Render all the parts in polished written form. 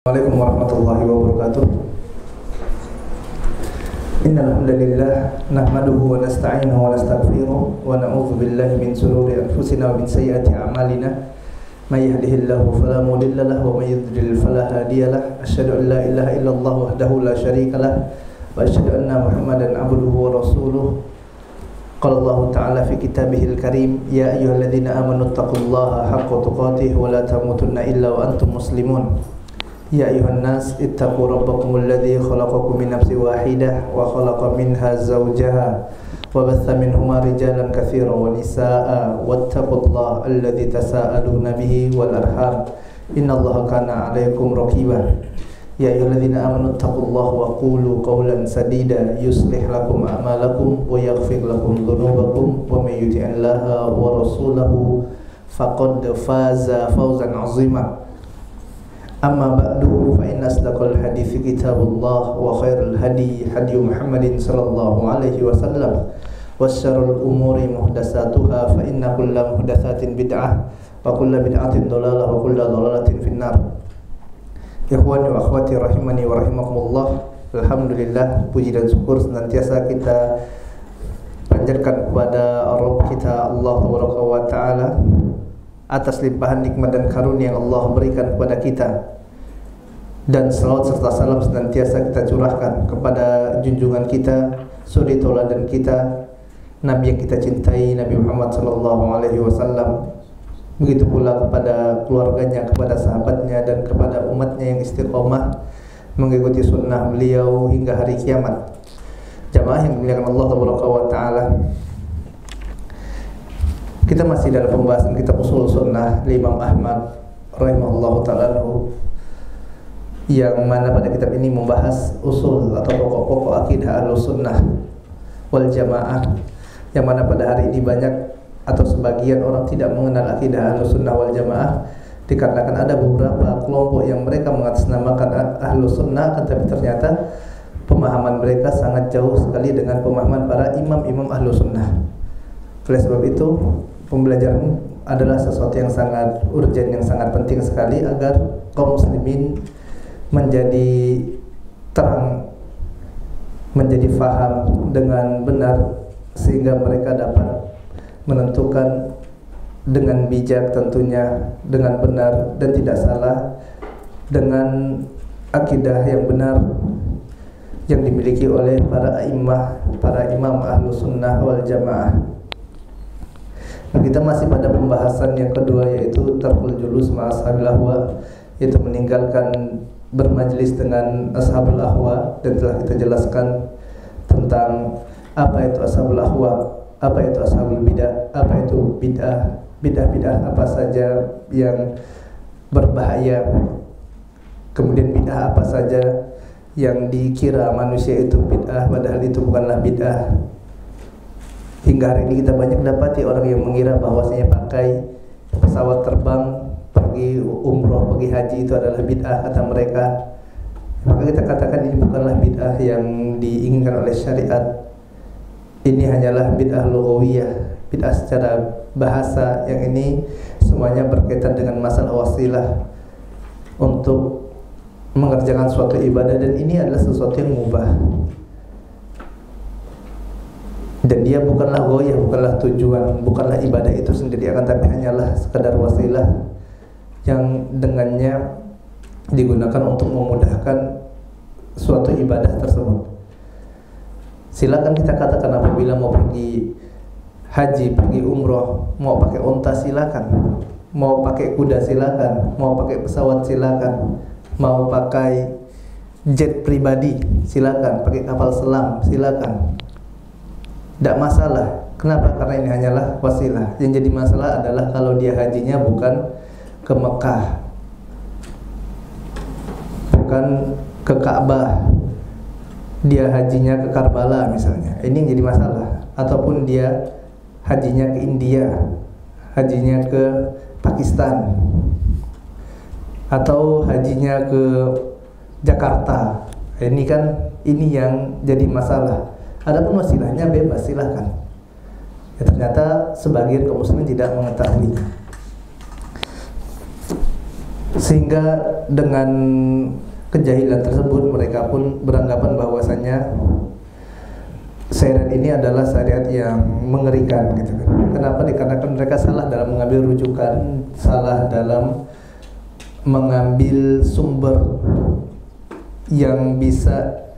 Assalamualaikum warahmatullahi wabarakatuh. Innal hamdalillah nahmaduhu wa nasta'inuhu wa nastaghfiruh wa na'udzu billahi min shururi anfusina wa min sayyiati a'malina. May yahdihillahu fala mudilla lahu wa may yudlil fala hadiya lahu. Asyhadu an la ilaha illallah wahdahu la syarika lahu wa asyhadu anna Muhammadan 'abduhu wa rasuluh. Qala Allah Ta'ala fi kitabihil karim, ya ayyuhalladzina amanu taqullaha haqqa tuqatih wa la tamutunna illa wa antum muslimun. Ya ayuhan nas ittaqu rabbakumul ladzi khalaqakum min nafsin wahidah wa khalaqa minha zawjaha wa batha minhuma rijalan katsiran wa nisaa'a wattaqullaha alladzi tasaaluna bihi wal arham innallaha kana 'alaikum raqiba. Ya ayyuhalladzina amanu taqullaha wa qulu qawlan sadida yuslih lakum a'malakum wa yaghfir lakum dhunubakum wa may yuti'illaha wa rasulahu faqad faza fawzan 'azima. Amma ba'du fa inna asdaqal hadithi kitabullah wa khairul hadi hadi Muhammadin sallallahu alaihi wasallam wa syarrul umuri muhdatsatuha fa inna kulla muhdatsatin bid'ah wa kulla bid'atin dhalalah wa kulla dhalalatin finnar. Ikhwani wa akhwati rahimani wa rahimakumullah. Alhamdulillah, puji dan syukur senantiasa kita panjatkan kepada Rabb kita Allah Tabaraka wa Ta'ala atas limpahan nikmat dan karunia yang Allah berikan kepada kita, dan salawat serta salam senantiasa kita curahkan kepada junjungan kita, suri tauladan kita, Nabi yang kita cintai, Nabi Muhammad sallallahu alaihi wasallam. Begitu pula kepada keluarganya, kepada sahabatnya, dan kepada umatnya yang istiqomah mengikuti sunnah beliau hingga hari kiamat. Jamaah yang dimuliakan Allah Taala, kita masih dalam pembahasan kitab Ushul Sunnah Imam Ahmad rahimahullahu ta'ala, yang mana pada kitab ini membahas usul atau pokok-pokok akidah Ahlus Sunnah wal Jamaah, yang mana pada hari ini banyak atau sebagian orang tidak mengenal akidah Ahlus Sunnah wal Jamaah dikarenakan ada beberapa kelompok yang mereka mengatasnamakan Ahlus Sunnah, tetapi ternyata pemahaman mereka sangat jauh sekali dengan pemahaman para imam-imam Ahlus Sunnah. Oleh sebab itu, pembelajaran adalah sesuatu yang sangat urgent, yang sangat penting sekali agar kaum muslimin menjadi terang, menjadi faham dengan benar, sehingga mereka dapat menentukan dengan bijak, tentunya dengan benar dan tidak salah, dengan akidah yang benar yang dimiliki oleh para a'immah, para imam Ahlus Sunnah wal Jamaah. Nah, kita masih pada pembahasan yang kedua, yaitu tarkul julus ma ashabil ahwa, yaitu meninggalkan bermajlis dengan ashabul ahwa, dan telah kita jelaskan tentang apa itu ashabul ahwa, apa itu ashabul bidah, apa itu bidah apa saja yang berbahaya, kemudian bidah apa saja yang dikira manusia itu bid'ah padahal itu bukanlah bid'ah. Hingga hari ini kita banyak dapati orang yang mengira bahwasanya pakai pesawat terbang pergi umroh, pergi haji itu adalah bid'ah, kata mereka. Maka kita katakan ini bukanlah bid'ah yang diinginkan oleh syariat. Ini hanyalah bid'ah lughawiyah, bid'ah secara bahasa, yang ini semuanya berkaitan dengan masalah wasilah untuk mengerjakan suatu ibadah, dan ini adalah sesuatu yang mubah. Dan dia bukanlah ghoyah, bukanlah tujuan, bukanlah ibadah itu sendiri, akan tapi hanyalah sekadar wasilah yang dengannya digunakan untuk memudahkan suatu ibadah tersebut. Silakan kita katakan apabila mau pergi haji, pergi umroh, mau pakai onta silakan, mau pakai kuda silakan, mau pakai pesawat silakan, mau pakai jet pribadi silakan, pakai kapal selam silakan. Tidak masalah. Kenapa? Karena ini hanyalah wasilah. Yang jadi masalah adalah kalau dia hajinya bukan ke Mekah, bukan ke Ka'bah, dia hajinya ke Karbala misalnya. Ini yang jadi masalah. Ataupun dia hajinya ke India, hajinya ke Pakistan, atau hajinya ke Jakarta. Ini yang jadi masalah. Adapun wasilahnya bebas, silahkan. Ya, ternyata sebagian kaum muslimin tidak mengetahui. Sehingga dengan kejahilan tersebut mereka pun beranggapan bahwasanya syariat ini adalah syariat yang mengerikan gitu kan. Kenapa? Dikarenakan mereka salah dalam mengambil rujukan, salah dalam mengambil sumber yang bisa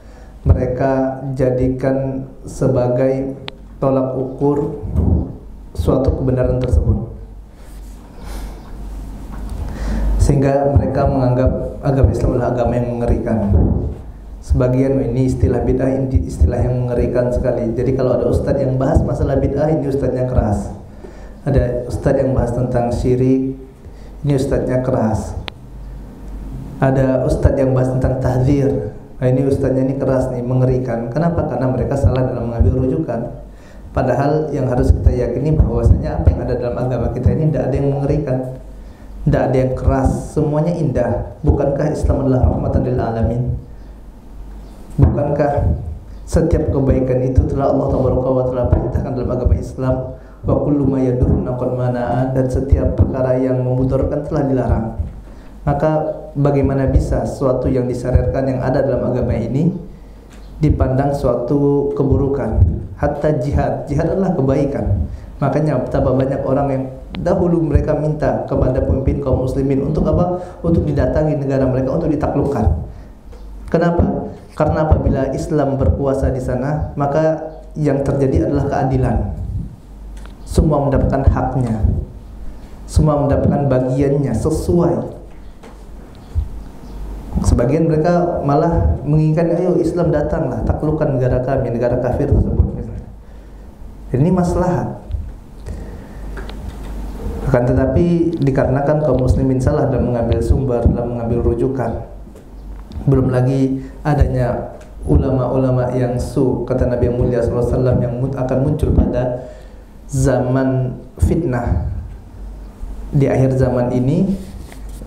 mereka jadikan sebagai tolak ukur suatu kebenaran tersebut. Sehingga mereka menganggap agama Islam adalah agama yang mengerikan. Sebagian ini istilah bid'ah, ini istilah yang mengerikan sekali. Jadi kalau ada ustadz yang bahas masalah bid'ah, ini ustadznya keras. Ada ustadz yang bahas tentang syirik, ini ustadznya keras. Ada ustadz yang bahas tentang tahdzir, nah ini ustadznya ini keras nih, mengerikan. Kenapa? Karena mereka salah dalam mengambil rujukan. Padahal yang harus kita yakini bahwasanya apa yang ada dalam agama kita ini tidak ada yang mengerikan, tidak ada yang keras, semuanya indah. Bukankah Islam adalah rahmatan lil alamin? Bukankah setiap kebaikan itu telah Allah Taala perintahkan dalam agama Islam? Wa kullu ma yadurruna qad mana'a, dan setiap perkara yang memudaratkan telah dilarang. Maka bagaimana bisa suatu yang disyariatkan yang ada dalam agama ini dipandang suatu keburukan? Hatta jihad adalah kebaikan. Makanya betapa banyak orang yang dahulu mereka minta kepada pemimpin kaum muslimin untuk apa? Untuk didatangi negara mereka, untuk ditaklukkan. Kenapa? Karena apabila Islam berkuasa di sana, maka yang terjadi adalah keadilan. Semua mendapatkan haknya, semua mendapatkan bagiannya sesuai. Sebagian mereka malah menginginkan, ayo Islam datanglah, taklukkan negara kami, negara kafir tersebut. Ini maslahat. Akan tetapi dikarenakan kaum muslimin salah dalam mengambil sumber, dalam mengambil rujukan, belum lagi adanya ulama-ulama yang kata Nabi yang mulia SAW, yang akan muncul pada zaman fitnah di akhir zaman ini,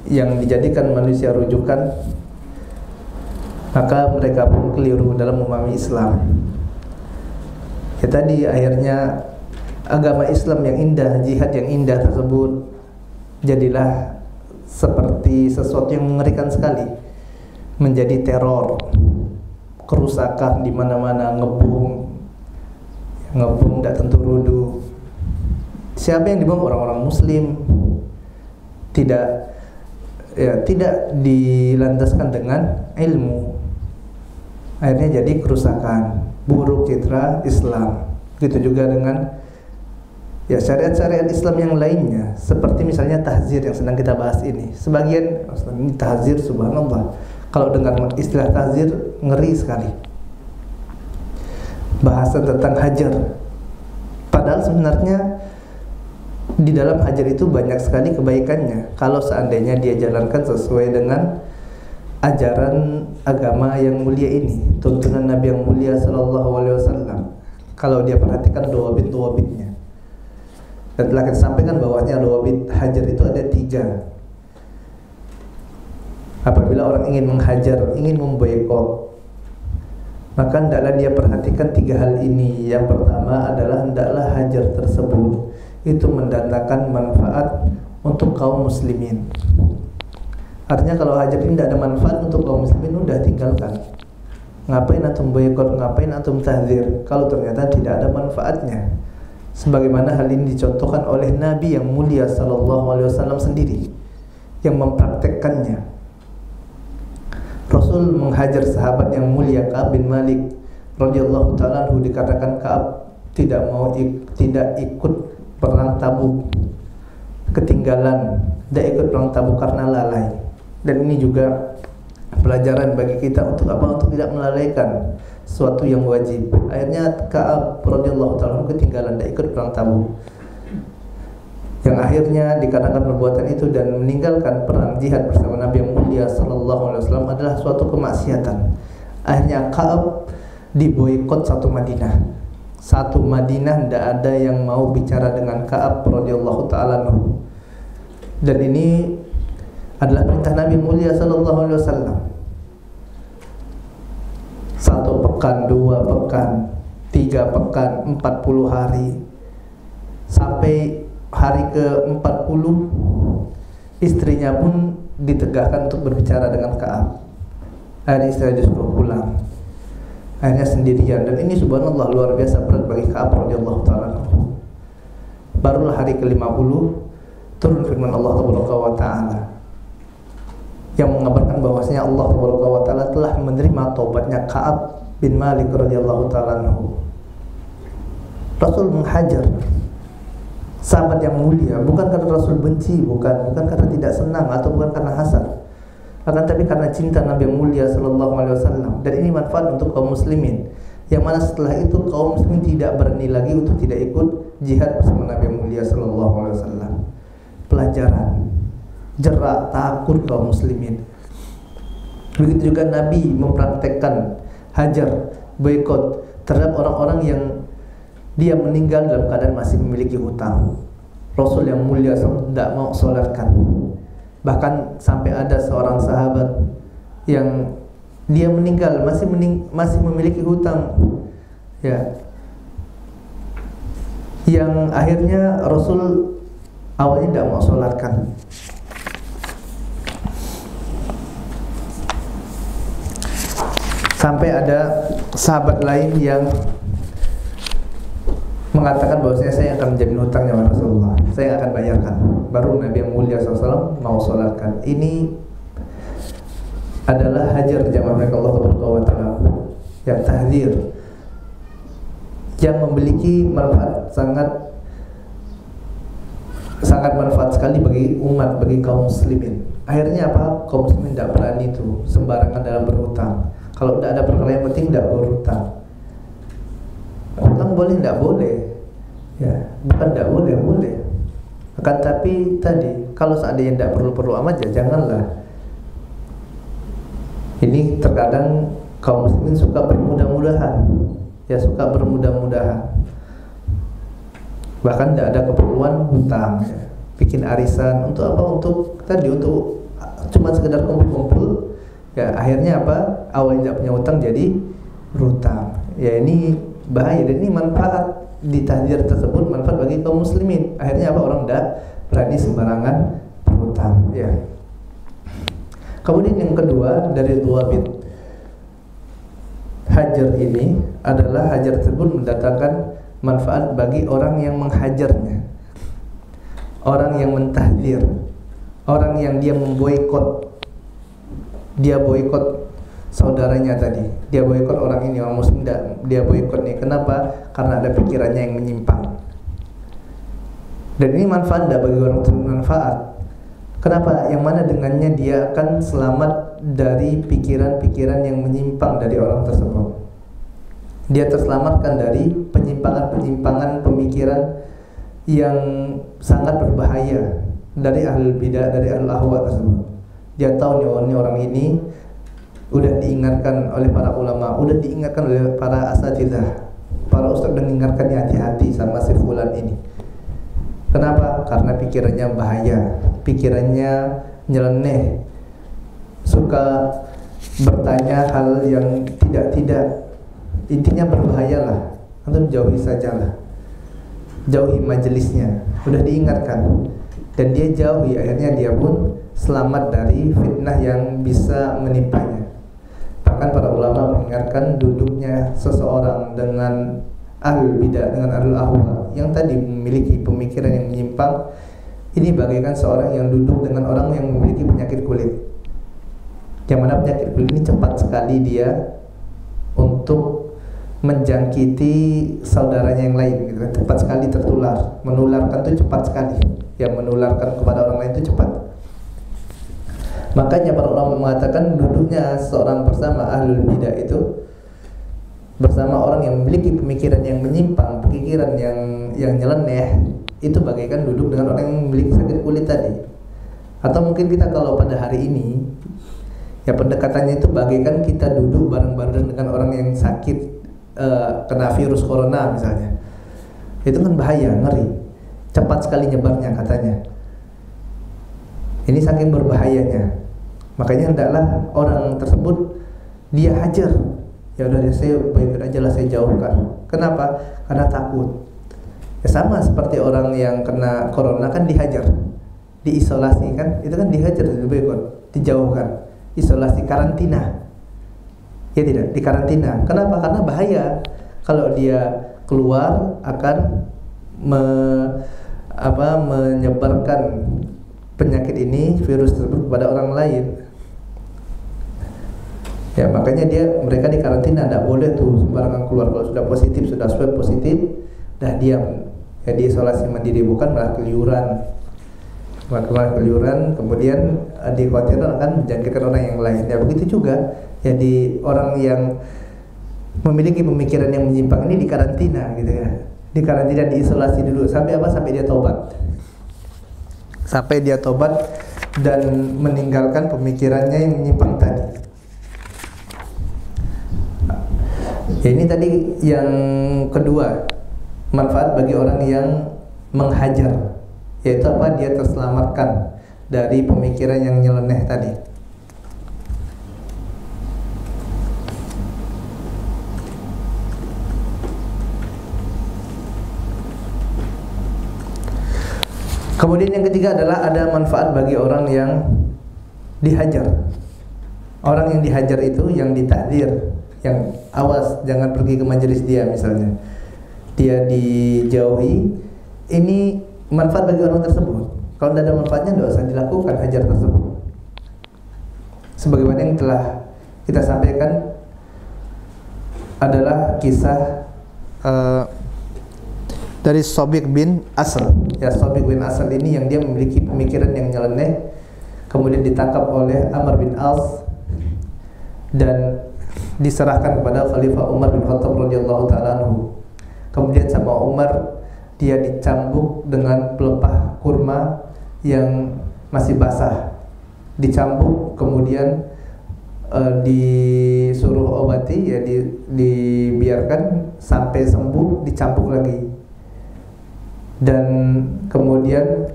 yang dijadikan manusia rujukan, maka mereka pun keliru dalam memahami Islam. Ya tadi akhirnya agama Islam yang indah, jihad yang indah tersebut jadilah seperti sesuatu yang mengerikan sekali, menjadi teror, kerusakan di mana-mana, ngebom tidak tentu rudu. Siapa yang dibuang? Orang-orang muslim. Tidak dilandaskan dengan ilmu. Akhirnya jadi kerusakan, buruk citra Islam. Begitu juga dengan syariat-syariat Islam yang lainnya, seperti misalnya tahzir yang sedang kita bahas ini. Sebagian ini tahzir, subhanallah, kalau dengar istilah tahzir ngeri sekali. Bahasan tentang hajar. Padahal sebenarnya di dalam hajar itu banyak sekali kebaikannya kalau seandainya dia jalankan sesuai dengan ajaran agama yang mulia ini, tuntunan Nabi yang mulia sallallahu alaihi wasallam. Kalau dia perhatikan dawabit-dawabitnya. Dan telah kita sampaikan bahwasanya dawabit hajar itu ada 3. Apabila orang ingin menghajar, ingin memboikot, maka hendaklah dia perhatikan 3 hal ini. Yang pertama adalah hendaklah hajar tersebut itu mendatangkan manfaat untuk kaum muslimin. Artinya kalau hajar ini tidak ada manfaat untuk kaum muslimin, udah tinggalkan. Ngapain antum boikot, ngapain antum tahzir kalau ternyata tidak ada manfaatnya? Sebagaimana hal ini dicontohkan oleh Nabi yang mulia sallallahu alaihi wasallam sendiri yang mempraktekkannya. Rasul menghajar sahabat yang mulia Ka'ab bin Malik radhiyallahu ta'ala anhu, dikatakan Ka'ab tidak ikut perang Tabuk, ketinggalan, tidak ikut perang Tabuk karena lalai. Dan ini juga pelajaran bagi kita untuk apa? Untuk tidak melalaikan suatu yang wajib. Akhirnya Ka'ab radhiyallahu ta'ala anhu ketinggalan, tidak ikut perang Tabuk, yang akhirnya dikarenakan perbuatan itu dan meninggalkan perang jihad bersama Nabi yang mulia sallallahu alaihi wasallam adalah suatu kemaksiatan. Akhirnya Ka'ab diboikot satu Madinah. Satu Madinah tidak ada yang mau bicara dengan Ka'ab radhiyallahu ta'ala anhu. Dan ini adalah perintah Nabi mulia sallallahu alaihi wasallam. 1 pekan, 2 pekan, 3 pekan, 40 hari, sampai hari ke-40 istrinya pun ditegakkan untuk berbicara dengan Ka'ab. Akhirnya istrinya disuruh pulang. Akhirnya sendirian, dan ini subhanallah luar biasa berat bagi Ka'ab radhiyallahu ta'ala. Barulah hari ke-50 turun firman Allah Taala yang mengabarkan bahwasanya Allah Taala telah menerima taubatnya Ka'ab bin Malik radhiyallahu ta'ala. Rasul menghajar sahabat yang mulia bukan karena Rasul benci, bukan karena tidak senang atau bukan karena hasad, akan tapi karena cinta Nabi yang mulia sallallahu alaihi wasallam. Dan ini manfaat untuk kaum muslimin, yang mana setelah itu kaum muslimin tidak berani lagi untuk tidak ikut jihad bersama Nabi yang mulia sallallahu alaihi wasallam. Pelajaran, jerak takut kaum muslimin. Begitu juga Nabi mempraktekkan hajar, boikot terhadap orang-orang yang dia meninggal dalam keadaan masih memiliki hutang. Rasul yang mulia tidak mau solatkan. Bahkan sampai ada seorang sahabat yang dia meninggal masih memiliki hutang, ya, yang akhirnya Rasul awalnya tidak mau solatkan. Sampai ada sahabat lain yang mengatakan bahwasanya saya akan menjamin hutangnya kepada Rasulullah, saya akan bayarkan. Baru Nabi yang mulia SAW mau solatkan. Ini adalah hajar jamaah mereka Allah Taala, yang tahdzir, yang memiliki manfaat sangat manfaat sekali bagi umat, bagi kaum muslimin. Akhirnya apa? Kaum muslimin tidak berani itu sembarangan dalam berhutang. Kalau tidak ada perkara yang penting tidak berhutang. Hutang boleh, tidak boleh, ya, bukan tidak boleh, boleh. Akan tapi tadi, kalau seandainya tidak perlu-perlu amat, ya janganlah. Ini terkadang kaum muslimin suka bermudah-mudahan, ya, suka bermudah-mudahan. Bahkan tidak ada keperluan hutang, ya. Bikin arisan untuk apa? Untuk tadi, untuk cuma sekedar kumpul-kumpul, ya. Akhirnya apa? Awalnya tidak punya hutang jadi berhutang. Ya, ini bahaya, dan ini manfaat di tahdzir tersebut, manfaat bagi kaum muslimin. Akhirnya apa? Orang tidak berani sembarangan berhutang, ya. Kemudian yang kedua dari dhawabit hajar ini adalah hajar tersebut mendatangkan manfaat bagi orang yang menghajarnya, orang yang mentahdzir, orang yang dia memboikot, dia boikot saudaranya tadi, dia boikot orang ini, orang muslim, dia boikot nih. Kenapa? Karena ada pikirannya yang menyimpang. Dan ini manfaat tidak bagi orang tersebut, manfaat. Kenapa? Yang mana dengannya dia akan selamat dari pikiran-pikiran yang menyimpang dari orang tersebut. Dia terselamatkan dari penyimpangan-penyimpangan pemikiran yang sangat berbahaya dari ahlul bidah, dari ahlul ahwa tersebut. Dia tahu nih, oh, orang ini udah diingatkan oleh para ulama, udah diingatkan oleh para asatidzah, para ustaz, dan mengingatkannya hati-hati sama si fulan ini. Kenapa? Karena pikirannya bahaya, pikirannya nyeleneh, suka bertanya hal yang tidak-tidak. Intinya berbahayalah. Antum jauhi sajalah, jauhi majelisnya. Udah diingatkan dan dia jauhi, akhirnya dia pun selamat dari fitnah yang bisa menimpanya. Bahkan para ulama mengingatkan duduknya seseorang dengan ahlul bidah, dengan ahlul ahwa yang tadi memiliki pemikiran yang menyimpang, ini bagaikan seorang yang duduk dengan orang yang memiliki penyakit kulit, yang mana penyakit kulit ini cepat sekali dia untuk menjangkiti saudaranya yang lain, gitu. Cepat sekali tertular, menularkan itu cepat sekali, yang menularkan kepada orang lain itu cepat. Makanya para ulama mengatakan duduknya seorang bersama ahlul bidah itu, bersama orang yang memiliki pemikiran yang menyimpang, pikiran yang nyeleneh, itu bagaikan duduk dengan orang yang memiliki sakit kulit tadi. Atau mungkin kita kalau pada hari ini, ya pendekatannya itu bagaikan kita duduk bareng-bareng dengan orang yang sakit, kena virus corona misalnya. Itu kan bahaya, ngeri, cepat sekali nyebarnya katanya. Ini saking berbahayanya. Makanya hendaklah orang tersebut dia hajar. Ya udah, saya baik-baik aja lah, saya jauhkan. Kenapa? Karena takut. Ya sama seperti orang yang kena corona kan dihajar. diisolasi kan, itu kan dihajar, dijauhkan, isolasi, karantina. Ya tidak, di karantina. Kenapa? Karena bahaya kalau dia keluar akan menyebarkan penyakit ini, virus tersebut kepada orang lain. Ya, makanya mereka di karantina, tidak boleh tuh sembarangan keluar. Kalau sudah positif, sudah swab positif, dah diam. Ya, diisolasi mandiri, bukan malah keluyuran. Kemudian dikhawatirkan akan menjangkitkan orang yang lain. Ya, begitu juga ya di orang yang memiliki pemikiran yang menyimpang ini di karantina gitu ya. Di karantina, diisolasi dulu sampai apa? Sampai dia tobat. Sampai dia tobat dan meninggalkan pemikirannya yang menyimpang tadi. Ya, ini tadi yang kedua, manfaat bagi orang yang menghajar, yaitu apa? Dia terselamatkan dari pemikiran yang nyeleneh tadi. Kemudian yang ketiga adalah ada manfaat bagi orang yang dihajar. Orang yang dihajar itu yang ditahdir, yang awas jangan pergi ke majelis dia misalnya. Dia dijauhi, ini manfaat bagi orang tersebut. Kalau tidak ada manfaatnya, tidak usah dilakukan hajar tersebut. Sebagaimana yang telah kita sampaikan adalah kisah dari Sobik bin Asal. Ya, Sobik bin Asal ini yang dia memiliki pemikiran yang nyeleneh, kemudian ditangkap oleh Amr bin As dan diserahkan kepada Khalifah Umar bin Khattab radhiyallahu ta'ala anhu. Kemudian sama Umar dia dicambuk dengan pelepah kurma yang masih basah. Dicambuk, kemudian disuruh obati, ya dibiarkan sampai sembuh, dicambuk lagi. Dan kemudian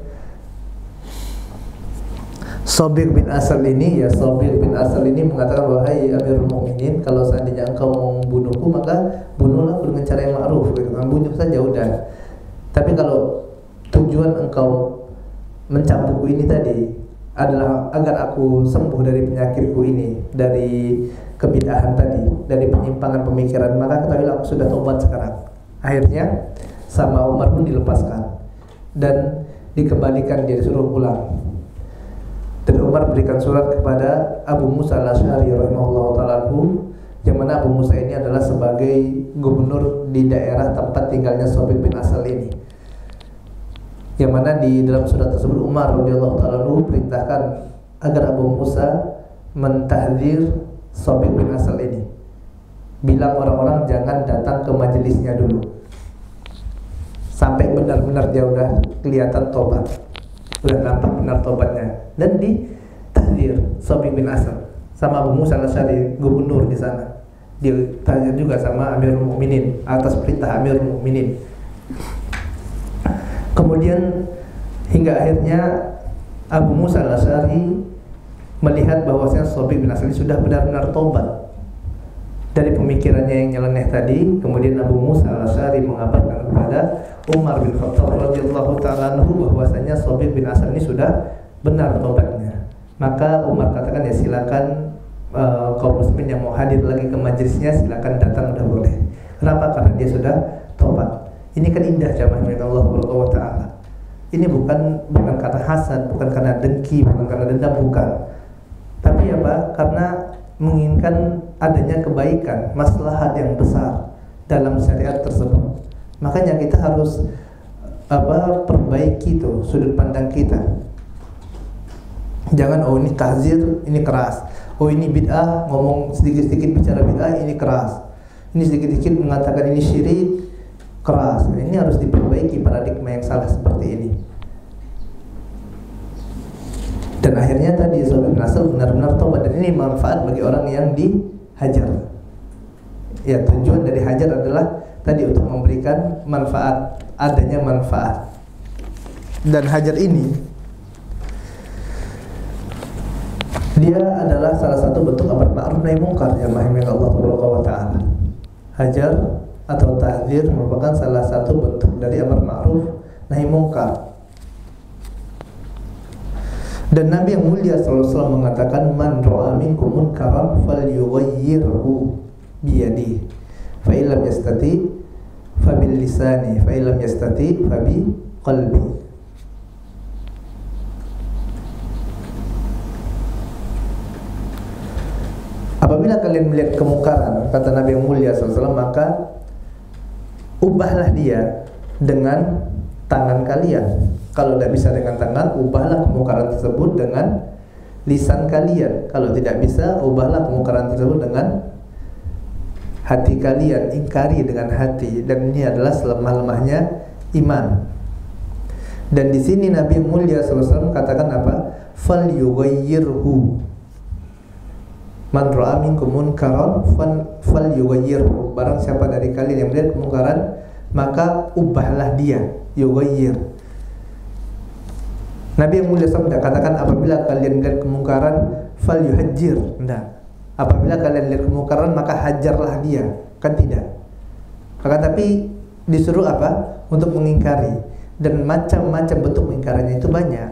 Sobik bin Asal ini mengatakan, wahai Amirul Mukminin, kalau seandainya engkau mau membunuhku, maka bunuhlah dengan cara yang ma'ruf gitu kan, bunuh saja udah. Tapi kalau tujuan engkau mencambukku ini tadi adalah agar aku sembuh dari penyakitku ini, dari kebid'ahan tadi, dari penyimpangan pemikiran, maka ketahuilah aku sudah tobat sekarang. Akhirnya sama Umar pun dilepaskan dan dikembalikan, dia disuruh pulang. Dan Umar berikan surat kepada Abu Musa al-Asy'ari rahimahullahu ta'ala, yang mana Abu Musa ini adalah sebagai gubernur di daerah tempat tinggalnya Sobik bin Asal ini. Yang mana di dalam surat tersebut Umar radhiyallahu ta'ala perintahkan agar Abu Musa mentahdzir Sobik bin Asal ini. Bilang orang-orang jangan datang ke majelisnya dulu sampai benar-benar dia udah kelihatan tobat, udah nampak benar tobatnya. Dan ditahdzir Sobik bin Asal sama Abu Musa al-Asy'ari, gubernur di sana. Ditahdzir juga sama Amirul Mukminin atas perintah Amirul Mukminin. Kemudian hingga akhirnya Abu Musa al-Asy'ari melihat bahwasanya Sobik bin Asal sudah benar-benar tobat dari pemikirannya yang nyeleneh tadi. Kemudian Abu Musa al-Asy'ari mengabarkan kepada Umar bin Khattab radhiyallahu ta'ala anhu bahwasanya Sobik bin Asal ini sudah benar tobatnya. Maka Umar katakan, ya silakan kaum muslimin yang mau hadir lagi ke majelisnya silakan datang, udah boleh. Kenapa? Karena dia sudah tobat. Ini kan indah jamaah milik Allah Subhanahu wa ta'ala. Ini bukan karena hasad, bukan karena dengki, bukan karena dendam, bukan. Tapi apa? Karena menginginkan adanya kebaikan, maslahat yang besar dalam syariat tersebut. Makanya kita harus perbaiki tuh sudut pandang kita. Jangan ini tahzir, ini keras. Ini bid'ah, ngomong sedikit-sedikit bicara bid'ah, ini keras. Ini sedikit-sedikit mengatakan ini syirik, keras. Ini harus diperbaiki paradigma yang salah seperti ini. Dan akhirnya tadi Sobik bin Asal benar-benar tobat, dan ini manfaat bagi orang yang dihajar. Ya, tujuan dari hajar adalah tadi untuk memberikan manfaat, adanya manfaat. Dan hajar ini dia adalah salah satu bentuk amar ma'ruf nahi munkar, ya mahimah Allah Subhanahu wa ta'ala. Hajar atau tahdzir merupakan salah satu bentuk dari amar ma'ruf nahi munkar. Dan Nabi yang mulia sallallahu alaihi wasallam mengatakan, man ra'a minkum munkaran falyughayyirhu biyadihi, fa illam yastati fa bil lisani, fa illam yastati fa bi qalbi. Apabila kalian melihat kemungkaran, kata Nabi yang mulia sallallahu alaihi wasallam, maka ubahlah dia dengan tangan kalian. Kalau tidak bisa dengan tangan, ubahlah kemungkaran tersebut dengan lisan kalian. Kalau tidak bisa, ubahlah kemungkaran tersebut dengan hati kalian. Ingkari dengan hati. Dan ini adalah selemah-lemahnya iman. Dan di sini Nabi mulia sallallahu alaihi wasallam katakan apa? Falyughayyirhu. Man ra'a minkum munkaran falyughayyirhu. Barang siapa dari kalian yang melihat kemungkaran, maka ubahlah dia. Yughayyir. Nabi yang mulia SAW tidak katakan apabila kalian lihat kemungkaran falyuhajjir, tidak. Apabila kalian lihat kemungkaran maka hajarlah dia, kan tidak. Akan tapi disuruh apa? Untuk mengingkari. Dan macam-macam bentuk mengingkarinya itu banyak.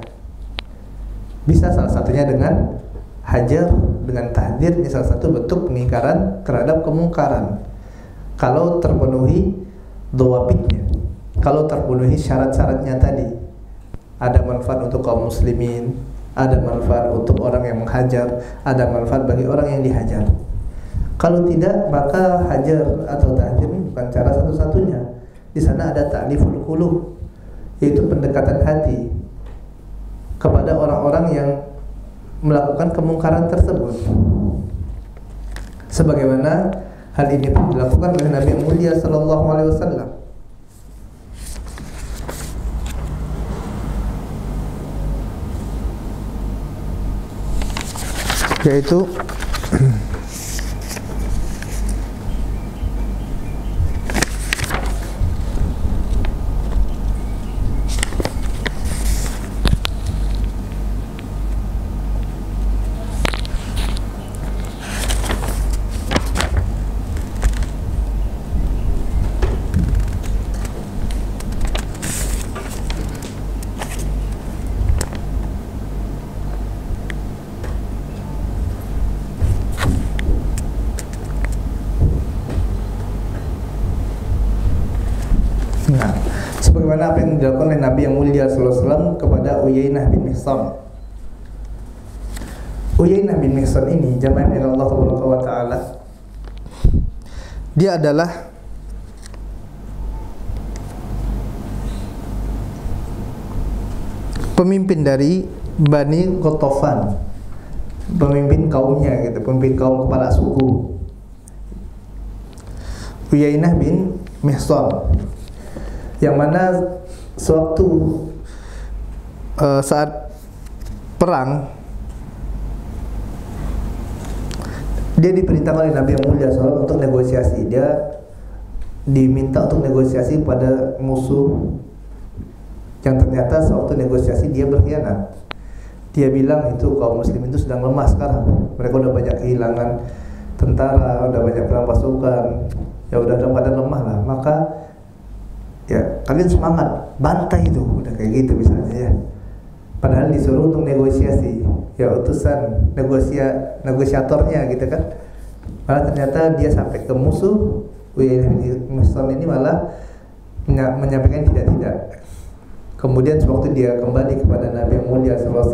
Bisa salah satunya dengan hajar, dengan tahdir. Ini salah satu bentuk pengingkaran terhadap kemungkaran. Kalau terpenuhi dhawabitnya, kalau terpenuhi syarat-syaratnya tadi, ada manfaat untuk kaum muslimin, ada manfaat untuk orang yang menghajar, ada manfaat bagi orang yang dihajar. Kalau tidak, maka hajar atau tahdir ini bukan cara satu-satunya. Di sana ada ta'liful qulub, yaitu pendekatan hati kepada orang-orang yang melakukan kemungkaran tersebut. Sebagaimana hal ini pun dilakukan oleh Nabi mulia sallallahu alaihi wasallam. Yaitu sebagaimana apa yang dilakukan oleh Nabi yang mulia sallallahu alaihi wasallam kepada Uyainah bin Mihsan. Uyainah bin Mihsan ini jamaah yang Allah Subhanahu wa taala, dia adalah pemimpin dari Bani Ghatafan, pemimpin kaumnya gitu, pemimpin kaum kepala suku. Uyainah bin Mihsan, yang mana sewaktu saat perang dia diperintahkan oleh Nabi yang mulia SAW untuk negosiasi. Dia diminta untuk negosiasi pada musuh yang ternyata sewaktu negosiasi dia berkhianat. Dia bilang itu kaum muslimin itu sedang lemah sekarang. Mereka udah banyak kehilangan tentara, udah banyak perang pasukan, ya udah dalam keadaan lemah lah. Maka ya kalian semangat, bantai itu, udah kayak gitu misalnya ya. Padahal disuruh untuk negosiasi, ya utusan negosiatornya gitu kan. Malah ternyata dia sampai ke musuh, Muslim ini malah menyampaikan tidak. Kemudian sewaktu dia kembali kepada Nabi yang mulia SAW,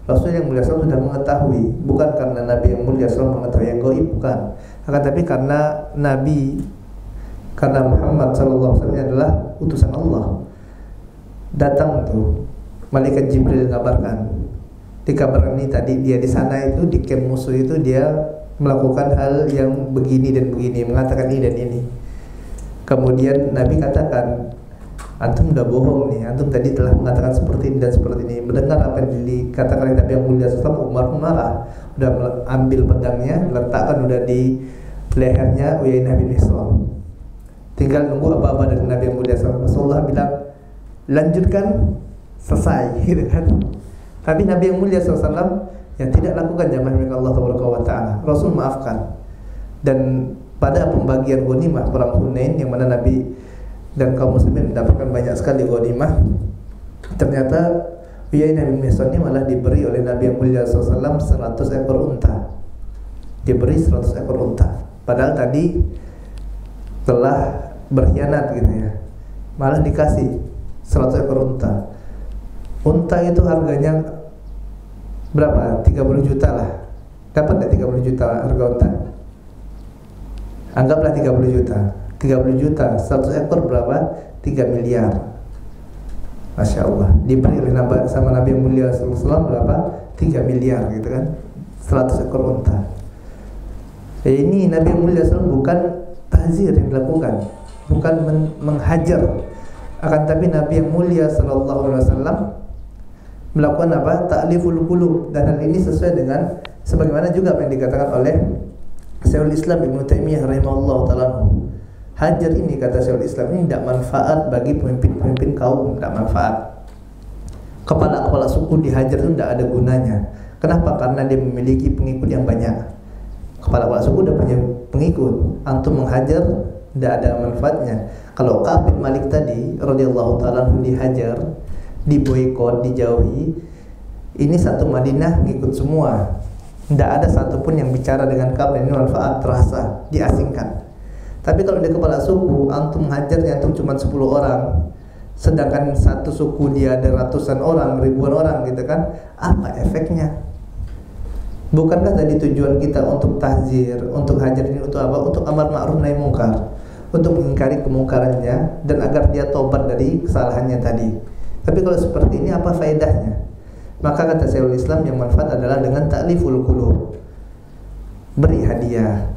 Rasul yang mulia SAW sudah mengetahui, bukan karena Nabi yang mulia SAW mengetahui yang gaib, bukan, akan tapi karena karena Muhammad sallallahu alaihi wasallam adalah utusan Allah. Datang tuh malaikat Jibril mengabarkan. Dikabarkan ini tadi dia di sana itu di camp musuh itu dia melakukan hal yang begini dan begini, mengatakan ini dan ini. Kemudian Nabi katakan, antum udah bohong nih, antum tadi telah mengatakan seperti ini dan seperti ini. Mendengar apa yang dikatakan oleh Nabi yang mulia sallallahu, Umar pun marah, udah ambil pedangnya, letakkan udah di lehernya Uyainah bin Mihsan. Tinggal nunggu apa-apa dari Nabi yang mulia SAW. Rasulullah bilang, lanjutkan, selesai gitu kan. Tapi Nabi yang mulia SAW yang tidak lakukan jamaah milik Allah Ta'ala. Rasul maafkan. Dan pada pembagian ghanimah perang Hunain, yang mana Nabi dan kaum muslimin mendapatkan banyak sekali ghanimah, ternyata Uyainah bin Mihsan ini malah diberi oleh Nabi yang mulia SAW 100 ekor unta. Diberi 100 ekor unta. Padahal tadi telah berkhianat gitu ya. Malah dikasih 100 ekor unta. Unta itu harganya berapa? 30 juta lah. Dapat gak 30 juta harga unta? Anggaplah 30 juta. 30 juta, 100 ekor berapa? 3 miliar. Masya Allah. Diberi oleh sama Nabi yang mulia SAW berapa? 3 miliar gitu kan. 100 ekor unta. Ini Nabi yang mulia SAW bukan tahzir yang dilakukan, bukan menghajar. Akan tapi Nabi yang mulia SAW melakukan apa? Ta'liful qulub. Dan hal ini sesuai dengan sebagaimana juga apa yang dikatakan oleh Syekhul Islam Ibnu Taimiyah rahimahullah ta'ala. Hajar ini, kata Syekhul Islam, ini tidak manfaat bagi pemimpin-pemimpin kaum, tidak manfaat. Kepala-kepala suku dihajar itu tidak ada gunanya. Kenapa? Karena dia memiliki pengikut yang banyak. Kepala-kepala suku udah punya pengikut. Antum menghajar tidak ada manfaatnya. Kalau Ka'ab bin Malik tadi radhiyallahu ta'ala dihajar, diboikot, dijauhi, ini satu Madinah ngikut semua. Tidak ada satupun yang bicara dengan Ka'ab, dan ini manfaat terasa, diasingkan. Tapi kalau di kepala suku, antum hajarnya antum cuma 10 orang, sedangkan satu suku dia ada ratusan orang, ribuan orang gitu kan, apa efeknya? Bukankah tadi tujuan kita untuk tahzir, untuk hajar ini untuk apa? Untuk amar ma'ruf nahi mungkar, untuk mengingkari kemungkarannya dan agar dia tobat dari kesalahannya tadi. Tapi kalau seperti ini apa faedahnya? Maka kata Syekhul Islam, yang manfaat adalah dengan ta'liful qulub. Beri hadiah.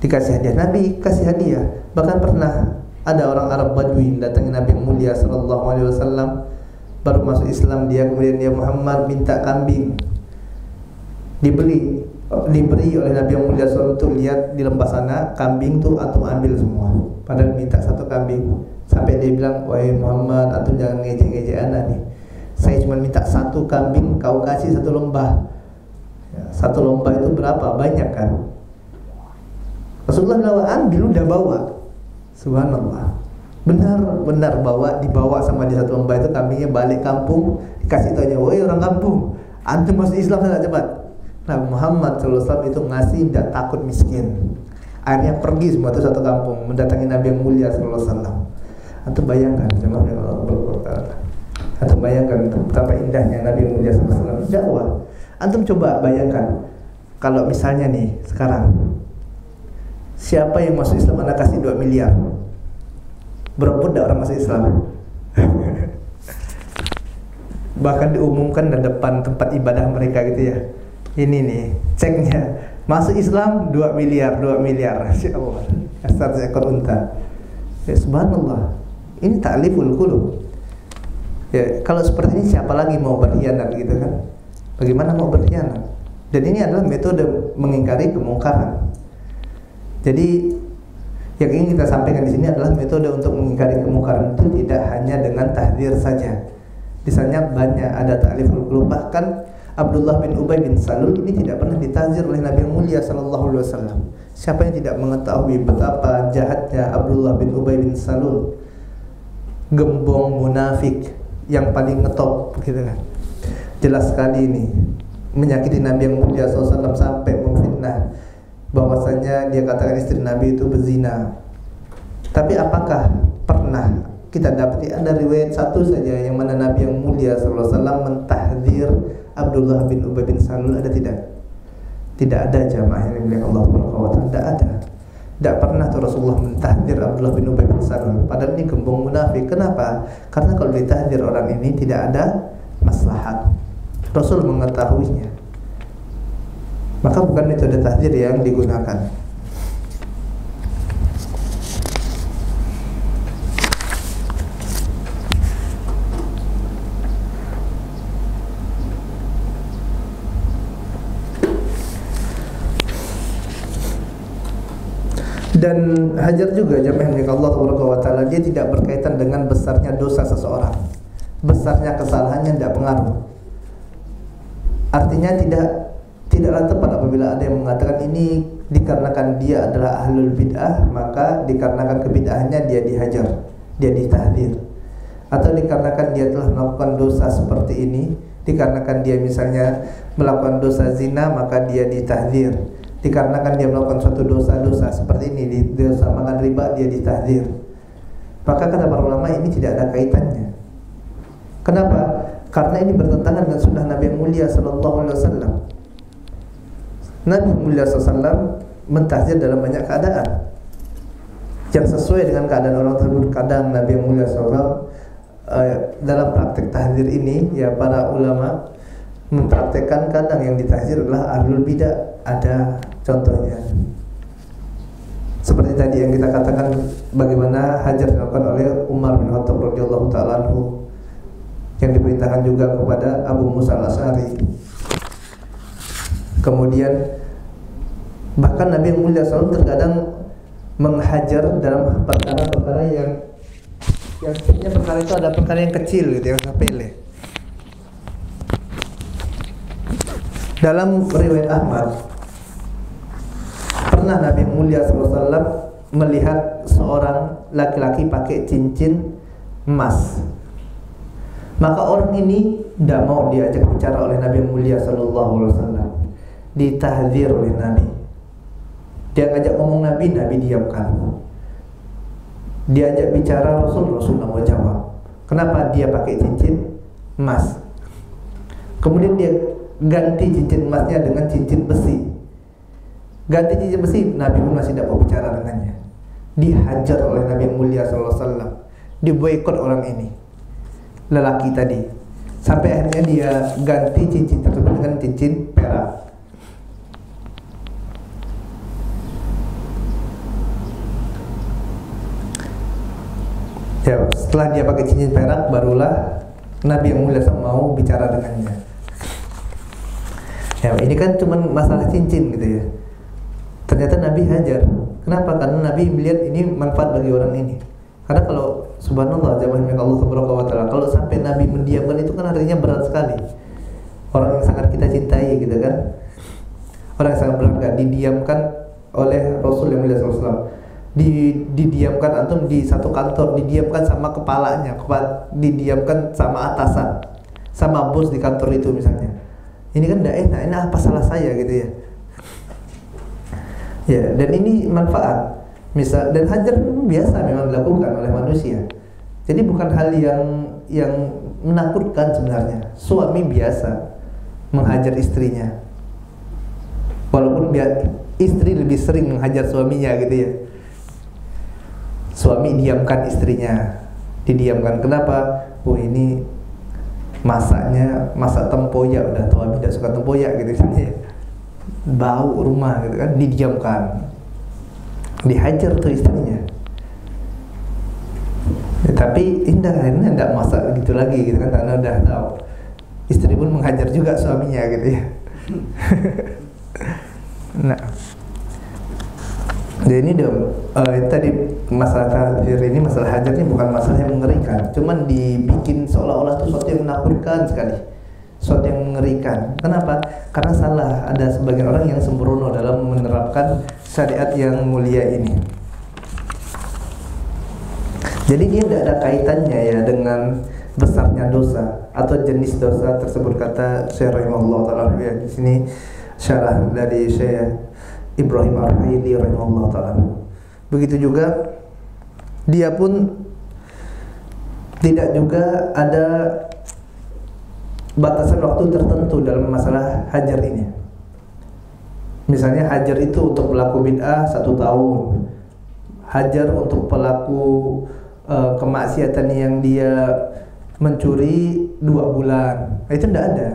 Dikasih hadiah, Nabi kasih hadiah. Bahkan pernah ada orang Arab Badui datangi Nabi yang mulia sallallahu alaihi wasallam, baru masuk Islam dia, kemudian dia Muhammad minta kambing. Diberi oleh Nabi yang mulia sallallahu, tuh lihat di lembah sana kambing tuh antum ambil semua. Padahal minta satu kambing. Sampai dia bilang, wahai Muhammad, antum jangan ngejek-ngejek anak nih. Saya cuma minta satu kambing, kau kasih satu lembah. Ya, satu lembah itu berapa? Banyak kan? Rasulullah bilang, ambil, udah bawa. Subhanallah. Benar dibawa sama di satu lembah itu kambingnya, balik kampung, dikasih tanya, woi orang kampung, antum masuk Islam sangat cepat. Nah, Muhammad SAW itu ngasih, tidak takut miskin. Akhirnya pergi semua itu satu kampung mendatangi Nabi yang mulia SAW. Antum bayangkan, antum bayangkan betapa indahnya Nabi yang mulia SAW dakwah. Antum coba bayangkan kalau misalnya nih sekarang, siapa yang masuk Islam anda kasih 2 miliar, berebut dah orang masuk Islam. Bahkan diumumkan di depan tempat ibadah mereka gitu ya. Ini nih ceknya, masuk Islam 2 miliar. Masya Allah, 100 ekor unta. Ya, subhanallah. Ini ta'liful qulub. Ya, kalau seperti ini siapa lagi mau berkhianat gitu kan? Bagaimana mau berkhianat? Dan ini adalah metode mengingkari kemungkaran. Jadi yang ingin kita sampaikan di sini adalah metode untuk mengingkari kemungkaran itu tidak hanya dengan tahdzir saja. Di sana banyak ada ta'liful qulub. Bahkan Abdullah bin Ubay bin Salul ini tidak pernah ditahzir oleh Nabi yang mulia sallallahu alaihi wasallam. Siapa yang tidak mengetahui betapa jahatnya Abdullah bin Ubay bin Salul, gembong munafik yang paling ngetop gitu kan. Jelas sekali ini menyakiti Nabi yang mulia SAW sampai memfitnah bahwasanya dia katakan istri Nabi itu berzina. Tapi apakah pernah kita dapati ada riwayat satu saja yang mana Nabi yang mulia SAW mentahdzir Abdullah bin Ubay bin Salul? Ada tidak? Tidak ada, jamaah yang dimiliki Allah Subhanahu wa taala. Tidak ada. Tidak pernah tuh Rasulullah mentahdzir Abdullah bin Ubay bin Salul. Padahal ini gembong munafik. Kenapa? Karena kalau ditahdzir orang ini tidak ada maslahat. Rasul mengetahuinya. Maka bukan metode tahdzir yang digunakan. Dan hajar juga jamaah yang Allah Taala, dia tidak berkaitan dengan besarnya dosa seseorang. Besarnya kesalahannya tidak pengaruh. Artinya tidaklah tepat apabila ada yang mengatakan ini dikarenakan dia adalah ahlul bid'ah, maka dikarenakan kebid'ahannya dia dihajar, dia ditahdzir. atau dikarenakan dia telah melakukan dosa seperti ini, dikarenakan dia misalnya melakukan dosa zina maka dia ditahdzir, dikarenakan dia melakukan suatu dosa-dosa seperti ini, dosa makan riba, dia ditahdzir. Maka kata para ulama ini tidak ada kaitannya. Kenapa? Karena ini bertentangan dengan sunnah Nabi mulia sallallahu alaihi wasallam. Nabi mulia sallallahu mentahdzir dalam banyak keadaan yang sesuai dengan keadaan orang tersebut. Kadang Nabi mulia sallallahu dalam praktek tahdzir ini, ya para ulama mempraktekkan kadang yang ditahdzir adalah ahlul bidah. Ada contohnya seperti tadi yang kita katakan, bagaimana hajar dilakukan oleh Umar bin Khattab radhiyallahu ta'ala anhu, yang diperintahkan juga kepada Abu Musa al-Asy'ari. Kemudian bahkan Nabi yang mulia SAW terkadang menghajar dalam perkara-perkara yang sebenarnya perkara itu ada perkara yang kecil gitu, yang sepele. Dalam riwayat Ahmad, pernah Nabi yang mulia SAW melihat seorang laki-laki pakai cincin emas. Maka orang ini tidak mau diajak bicara oleh Nabi mulia sallallahu alaihi wasallam, ditahdzir oleh Nabi. Dia ngajak ngomong Nabi diamkan. Diajak bicara Rasul tidak mau jawab. Kenapa? Dia pakai cincin emas. Kemudian dia ganti cincin emasnya dengan cincin besi. Ganti cincin besi, Nabi pun masih tidak mau bicara dengannya. Dihajar oleh Nabi mulia sallallahu alaihi wasallam, diboikot orang ini, lelaki tadi, sampai akhirnya dia ganti cincin tersebut dengan cincin perak. Ya, setelah dia pakai cincin perak, barulah Nabi yang mulia mau bicara dengannya. Ya, ini kan cuma masalah cincin gitu ya. Ternyata Nabi hajar. Kenapa? Karena Nabi melihat ini manfaat bagi orang ini. Karena kalau subhanallah, jamaah min Allah subhanahu wa ta'ala, kalau sampai Nabi mendiamkan itu kan artinya berat sekali. Orang yang sangat kita cintai gitu kan, orang yang sangat berharga didiamkan oleh Rasul yang mulia sallallahu alaihi wasallam. Didiamkan antum di satu kantor, didiamkan sama kepalanya, didiamkan sama atasan, sama bos di kantor itu misalnya. Ini kan tidak enak, ini apa salah saya gitu ya. Ya, dan ini manfaat. Misal, dan hajar biasa memang dilakukan oleh manusia. Jadi bukan hal yang menakutkan sebenarnya. Suami biasa menghajar istrinya, walaupun istri lebih sering menghajar suaminya gitu ya. Suami diamkan istrinya, didiamkan. Kenapa? Oh ini masaknya masak tempoyak, udah tahu tidak suka tempoyak gitu ya. Bau rumah gitu kan, didiamkan. Dihajar tuh istrinya. Ya, tapi indah akhirnya tidak masak gitu lagi gitu kan, karena udah tahu. Istri pun menghajar juga suaminya gitu ya. Nah, jadi ini tadi masalah tahdzir ini, masalah hajar ini bukan masalah yang mengerikan, cuman dibikin seolah-olah itu sesuatu yang menakutkan sekali, sesuatu yang mengerikan. Kenapa? Karena salah, ada sebagian orang yang sembrono dalam menerapkan syariat yang mulia ini. Jadi dia tidak ada kaitannya ya dengan besarnya dosa atau jenis dosa tersebut, kata Syekh rahimahullah taala ya. Di sini syarah dari Syekh Ibrahim Ar-Ruhaili rahimahullah taala. Begitu juga dia pun tidak juga ada batasan waktu tertentu dalam masalah hajar ini. Misalnya hajar itu untuk pelaku bid'ah 1 tahun, hajar untuk pelaku kemaksiatan yang dia mencuri 2 bulan. Itu tidak ada.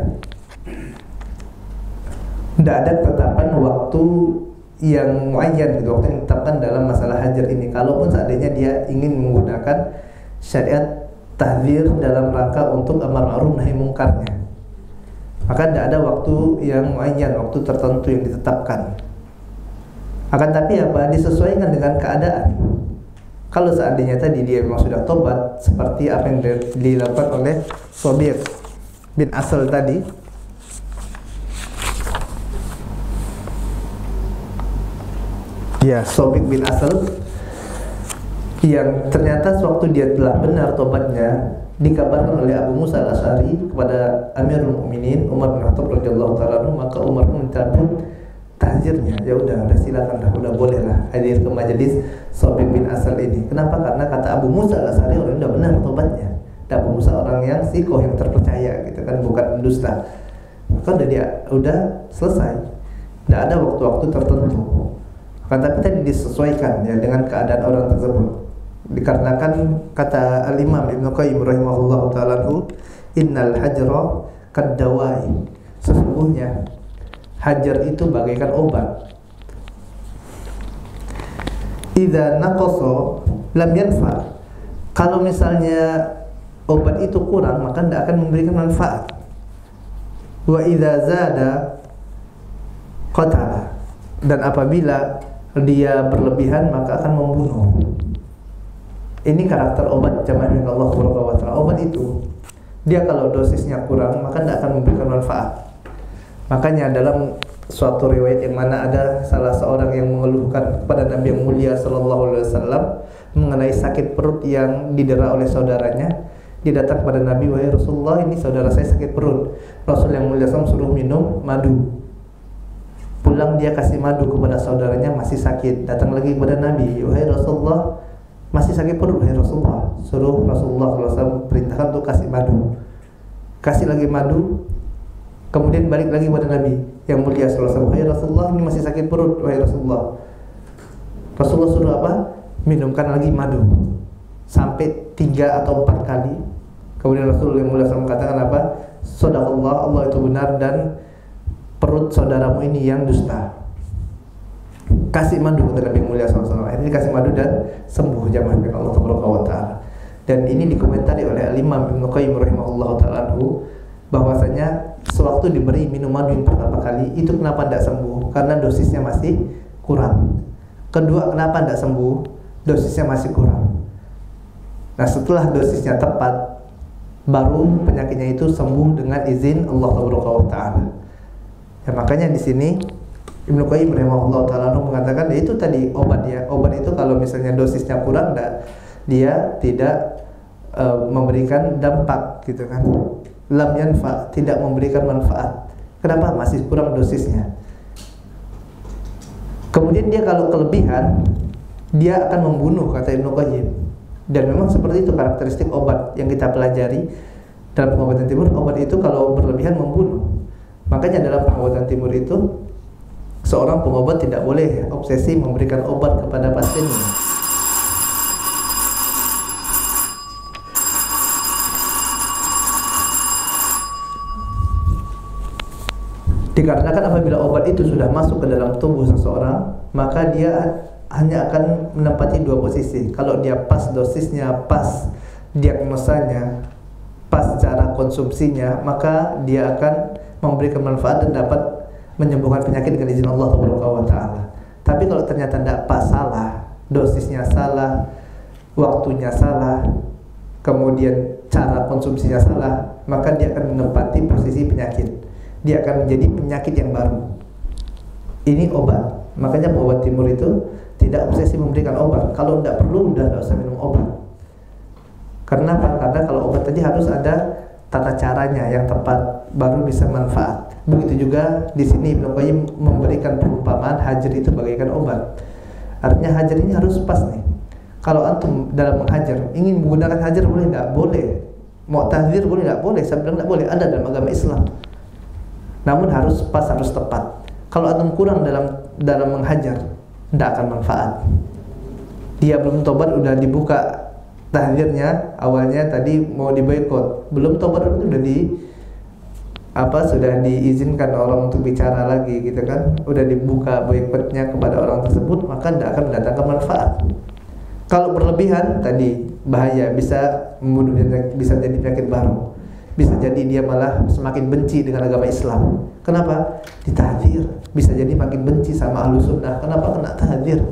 Tidak ada ketetapan waktu yang muayyan gitu, waktu yang ditetapkan dalam masalah hajar ini. Kalaupun seandainya dia ingin menggunakan syariat tahdzir dalam rangka untuk amar ma'ruf nahi mungkarnya, maka tidak ada waktu yang muayyan, waktu tertentu yang ditetapkan. Akan tapi apa? Disesuaikan dengan keadaan. Kalau seandainya tadi dia memang sudah tobat, seperti apa yang dilakukan oleh Shabiq bin Asal tadi, ya, Shabiq bin Asal yang ternyata sewaktu dia telah benar tobatnya, dikabarkan oleh Abu Musa al-Asy'ari kepada Amirul Mukminin Umar bin Khattab radhiyallahu taala, maka Umar pun mencabut tahzirnya. Ya udah silakan dah, udah boleh lah hadir ke majelis Sobek bin Asal ini. Kenapa? Karena kata Abu Musa al-Asy'ari orang udah benar tobatnya. Dan Abu Musa orang yang sikoh, yang terpercaya gitu kan, bukan pendusta. Maka udah selesai. Tidak ada waktu-waktu tertentu. Kan tapi tadi disesuaikan ya dengan keadaan orang tersebut. Dikarenakan kata Al-Imam Ibnu Qayyim rahimahullahu taala, innal hajra kadawai. Sesungguhnya hajar itu bagaikan obat. Idza naqasa lam yanfa. Kalau misalnya obat itu kurang, maka tidak akan memberikan manfaat. Wa idza zada qatala. Dan apabila dia berlebihan, maka akan membunuh. Ini karakter obat jamaah yang Allah Subhanahu wa taala. Obat itu dia kalau dosisnya kurang, maka tidak akan memberikan manfaat. Makanya dalam suatu riwayat yang mana ada salah seorang yang mengeluhkan kepada Nabi yang mulia sallallahu alaihi wasallam mengenai sakit perut yang didera oleh saudaranya, dia datang kepada Nabi, wahai Rasulullah, ini saudara saya sakit perut. Rasul yang mulia SAW suruh minum madu. Pulang dia kasih madu kepada saudaranya, masih sakit. Datang lagi kepada Nabi, wahai Rasulullah, masih sakit perut, wahai Rasulullah. Suruh Rasulullah SAW perintahkan untuk kasih madu. Kasih lagi madu. Kemudian balik lagi kepada Nabi yang mulia SAW, wahai Rasulullah, ini masih sakit perut, wahai Rasulullah. Rasulullah suruh apa? Minumkan lagi madu sampai 3 atau 4 kali. Kemudian Rasul yang mulia SAW katakan apa? Shadaqallah, Allah itu benar, dan perut saudaramu ini yang dusta. Kasih madu kepada Nabi mulia SAW. Ini kasih madu dan sembuh jamaah dengan Allah Taala. Dan ini dikomentari oleh Al-Imam Ibnu Qayyim rahimahullah taala bahwasanya sewaktu diberi minum madu yang pertama kali itu kenapa tidak sembuh? Karena dosisnya masih kurang. Kedua, kenapa tidak sembuh? Dosisnya masih kurang. Nah, setelah dosisnya tepat, baru penyakitnya itu sembuh dengan izin Allah Taala. Ya, makanya di sini Ibnu Qayyim rahimahullah taala mengatakan ya itu tadi obat ya. Obat itu kalau misalnya dosisnya kurang, dia tidak memberikan dampak gitu kan. Lam yanfa, tidak memberikan manfaat. Kenapa? Masih kurang dosisnya. Kemudian dia kalau kelebihan, dia akan membunuh, kata Ibnu Qayyim. Dan memang seperti itu karakteristik obat yang kita pelajari dalam pengobatan timur. Obat itu kalau berlebihan membunuh. Makanya dalam pengobatan timur itu seorang pengobat tidak boleh obsesi memberikan obat kepada pasiennya. Dikarenakan apabila obat itu sudah masuk ke dalam tubuh seseorang, maka dia hanya akan menempati 2 posisi. Kalau dia pas dosisnya, pas diagnosanya, pas cara konsumsinya, maka dia akan memberikan manfaat dan dapat menyembuhkan penyakit dengan izin Allah Taala. Tapi kalau ternyata tidak pas, salah, dosisnya salah, waktunya salah, kemudian cara konsumsinya salah, maka dia akan menempati posisi penyakit. Dia akan menjadi penyakit yang baru. Ini obat. Makanya pengobat timur itu tidak obsesi memberikan obat. Kalau tidak perlu, tidak usah minum obat. Karena kalau obat tadi harus ada tata caranya yang tepat, baru bisa manfaat. Begitu juga di sini Ibnu Qayyim memberikan perumpamaan hajar itu bagaikan obat. Artinya hajar ini harus pas nih. Kalau antum dalam menghajar ingin menggunakan hajar, boleh tidak? Boleh. Mau tahzir boleh tidak? Boleh. Saya bilang tidak boleh. Ada dalam agama Islam. Namun harus pas, harus tepat. Kalau antum kurang dalam menghajar, tidak akan manfaat. Dia belum tobat udah dibuka tahzirnya, awalnya tadi mau diboikot, belum tobat udah sudah diizinkan orang untuk bicara lagi gitu kan, udah dibuka boikotnya kepada orang tersebut, maka tidak akan mendatangkan manfaat. Kalau berlebihan tadi bahaya, bisa membunuh, bisa jadi penyakit baru. Bisa jadi dia malah semakin benci dengan agama Islam. Kenapa? Ditahdzir. Bisa jadi makin benci sama Ahlus Sunnah. Kenapa? Kena tahdzir.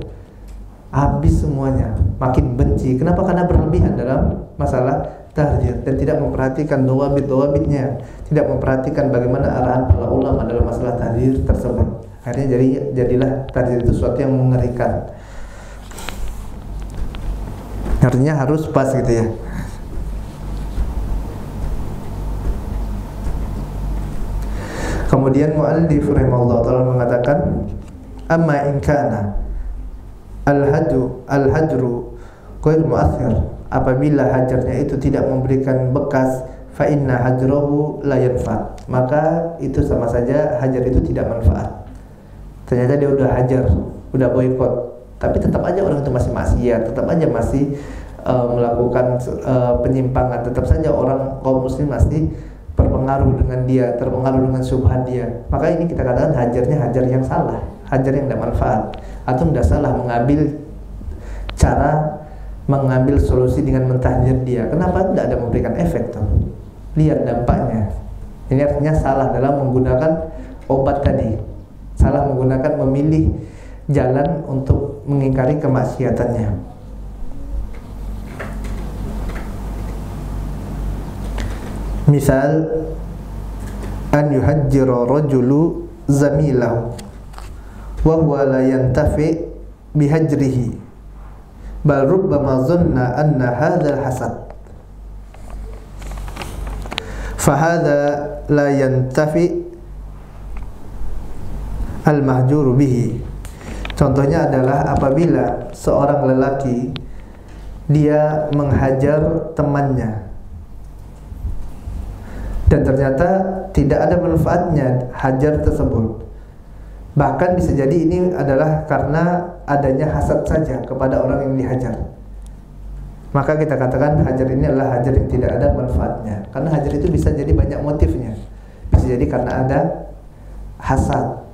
Habis semuanya, makin benci. Kenapa? Karena berlebihan dalam masalah tahdzir dan tidak memperhatikan dawabit-dawabitnya, tidak memperhatikan bagaimana arahan para ulama dalam masalah tahdzir tersebut. Akhirnya jadilah tahdzir itu sesuatu yang mengerikan. Artinya harus pas gitu ya. Kemudian muallif rahimahullah taala mengatakan, amma in kana al-hajru ghair mu'athir, apabila hajarnya itu tidak memberikan bekas, fa inna hajrahu la yanfa, maka itu sama saja hajar itu tidak manfaat. Ternyata dia udah hajar, udah boikot, tapi tetap aja orang itu masih maksiat, tetap aja masih melakukan penyimpangan, tetap saja orang kaum muslim masih terpengaruh dengan dia, terpengaruh dengan syubhat dia. Maka ini kita katakan hajarnya hajar yang salah, hajar yang tidak manfaat, atau tidak salah mengambil solusi dengan mentahdir dia. Kenapa tidak ada memberikan efek tuh? Lihat dampaknya. Ini artinya salah dalam menggunakan obat tadi, salah menggunakan memilih jalan untuk mengingkari kemaksiatannya. Misal, an yuhajjira rajulu zamilahu wa huwa la yantafi bihajrihi bal rubbama dhanna anna hadzal hasad fa hadza la yantafi al mahjur bihi. Contohnya adalah apabila seorang lelaki dia menghajar temannya dan ternyata tidak ada manfaatnya hajar tersebut. Bahkan bisa jadi ini adalah karena adanya hasad saja kepada orang yang dihajar. Maka kita katakan hajar ini adalah hajar yang tidak ada manfaatnya. Karena hajar itu bisa jadi banyak motifnya. Bisa jadi karena ada hasad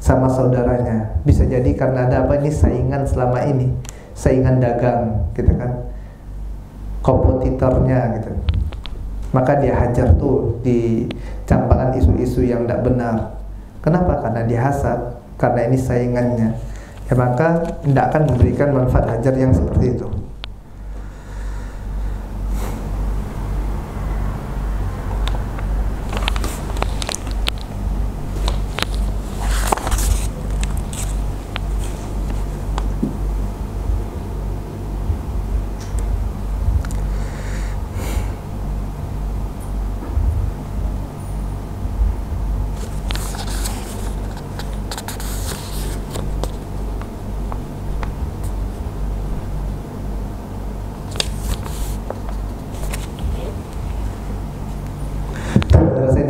sama saudaranya. Bisa jadi karena ada apa ini saingan selama ini, saingan dagang, gitu kan, kompetitornya gitu. Maka dia hajar tuh di campangan isu-isu yang tidak benar. Kenapa? Karena dia hasad, karena ini saingannya. Ya maka tidak akan memberikan manfaat hajar yang seperti itu.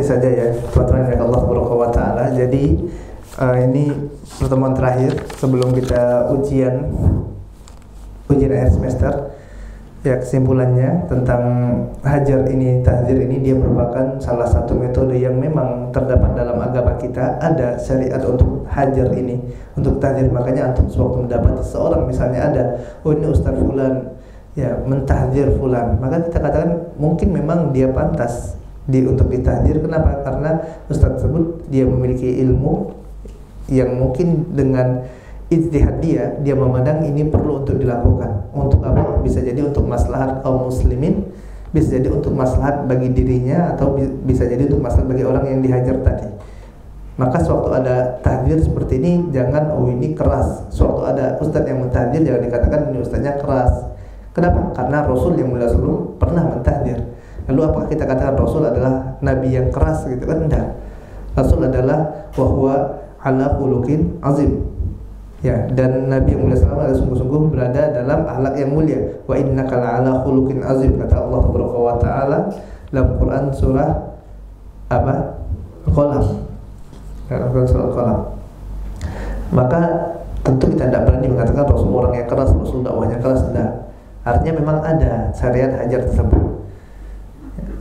Saja ya, teman-teman yang Allah Subhanahu wa taala. Jadi ini pertemuan terakhir sebelum kita ujian akhir semester. Ya, kesimpulannya tentang hajar ini, tahdzir ini, dia merupakan salah satu metode yang memang terdapat dalam agama kita. Ada syariat untuk hajar ini, untuk tahdzir. Makanya antum sewaktu mendapat seseorang misalnya ada, oh ini Ustaz fulan ya mentahdzir fulan, maka kita katakan mungkin memang dia pantas untuk ditahdzir. Kenapa? Karena ustaz tersebut dia memiliki ilmu yang mungkin dengan ijtihad dia memandang ini perlu untuk dilakukan. Untuk apa? Bisa jadi untuk maslahat kaum muslimin, bisa jadi untuk maslahat bagi dirinya, atau bisa jadi untuk maslahat bagi orang yang dihajar tadi. Maka sewaktu ada tahdzir seperti ini, jangan oh ini keras. Sewaktu ada ustaz yang mentahdzir, jangan dikatakan ini ustaznya keras. Kenapa? Karena Rasul yang mulia sebelum pernah mentahdzir. Lalu apakah kita katakan Rasul adalah nabi yang keras gitu kan? Enggak. Rasul adalah wa huwa ala khuluqin azim. Ya, dan Nabi yang mulia sallallahu alaihi sungguh-sungguh berada dalam akhlak yang mulia. Wa innaka la'ala khuluqin azim, kata Allah Subhanahu wa taala dalam Quran surah apa? Qalam. Surah Qalam. Maka tentu kita tidak berani mengatakan Rasul orang yang keras, Rasul dakwahnya keras. Enggak. Artinya memang ada syariat hajar tersebut.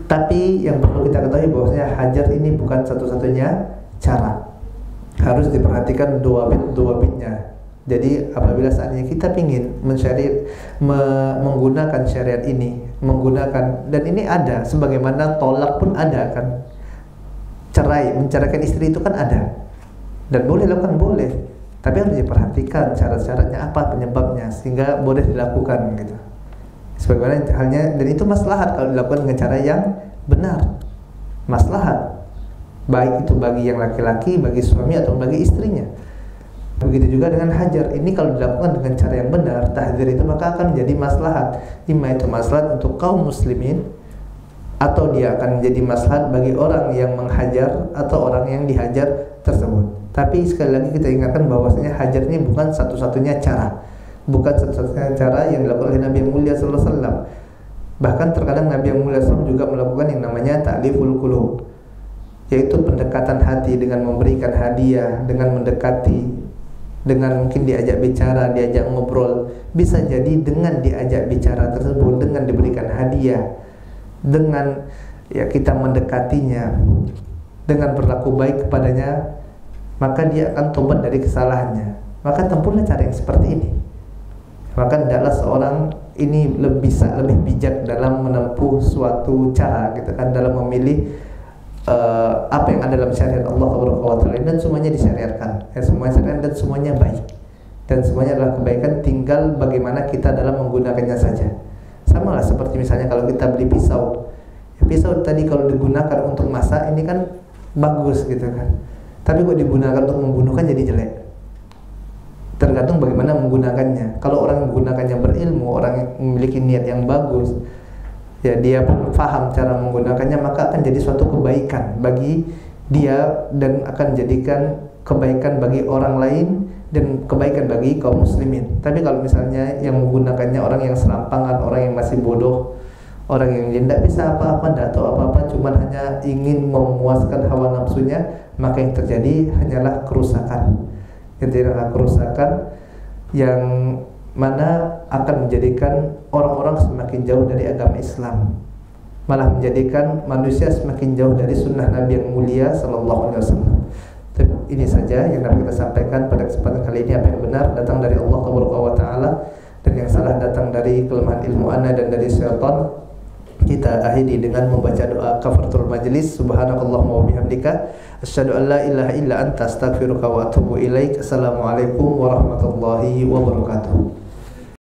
Tapi yang perlu kita ketahui bahwasanya hajar ini bukan satu-satunya cara. Harus diperhatikan dua bitnya. Jadi apabila saatnya kita ingin menggunakan syariat ini, dan ini ada, sebagaimana tolak pun ada kan, menceraikan istri itu kan ada, dan boleh lakukan, boleh. Tapi harus diperhatikan syarat-syaratnya apa, penyebabnya, sehingga boleh dilakukan gitu. Sebagaimana halnya, dan itu maslahat kalau dilakukan dengan cara yang benar, maslahat, baik itu bagi yang laki-laki, bagi suami atau bagi istrinya. Begitu juga dengan hajar ini, kalau dilakukan dengan cara yang benar, tahdzir itu, maka akan menjadi maslahat. Imma itu maslahat untuk kaum muslimin, atau dia akan menjadi maslahat bagi orang yang menghajar atau orang yang dihajar tersebut. Tapi sekali lagi kita ingatkan bahwasanya hajar ini bukan satu-satunya cara, bukan satu-satunya cara yang dilakukan oleh Nabi yang mulia sallallahu alaihi wasallam. Bahkan terkadang Nabi yang mulia SAW juga melakukan yang namanya ta'liful qulub, yaitu pendekatan hati dengan memberikan hadiah, dengan mendekati, dengan mungkin diajak bicara, diajak ngobrol. Bisa jadi dengan diajak bicara tersebut, dengan diberikan hadiah, dengan ya kita mendekatinya, dengan berlaku baik kepadanya, maka dia akan tobat dari kesalahannya. Maka tempuhlah cara yang seperti ini. Maka hendaklah seorang ini lebih bijak dalam menempuh suatu cara, gitu kan, dalam memilih apa yang ada dalam syariat Allah Taala, dan semuanya disyariatkan, semuanya syariat dan semuanya baik, dan semuanya adalah kebaikan, tinggal bagaimana kita dalam menggunakannya saja. Sama lah seperti misalnya kalau kita beli pisau, pisau tadi kalau digunakan untuk masak ini kan bagus, gitu kan, tapi kok digunakan untuk membunuh kan jadi jelek. Tergantung bagaimana menggunakannya. Kalau orang menggunakannya berilmu, orang yang memiliki niat yang bagus, ya dia pun paham cara menggunakannya, maka akan jadi suatu kebaikan bagi dia dan akan jadikan kebaikan bagi orang lain dan kebaikan bagi kaum muslimin. Tapi kalau misalnya yang menggunakannya orang yang serampangan, orang yang masih bodoh, orang yang tidak bisa apa-apa, tidak tahu apa-apa, cuma hanya ingin memuaskan hawa nafsunya, maka yang terjadi hanyalah kerusakan. Itu adalah kerusakan yang mana akan menjadikan orang-orang semakin jauh dari agama Islam, malah menjadikan manusia semakin jauh dari sunnah Nabi yang mulia sallallahu alaihi wasallam. Ini saja yang dapat kita sampaikan pada kesempatan kali ini. Apa yang benar datang dari Allah Taala, dan yang salah datang dari kelemahan ilmu ana dan dari syaitan. Kita akhiri dengan membaca doa kafaratul majlis. Subhanakallahumma wa bihamdika asyhadu an la ilaha illa anta astaghfiruka wa atubu ilaik. Assalamualaikum warahmatullahi wabarakatuh.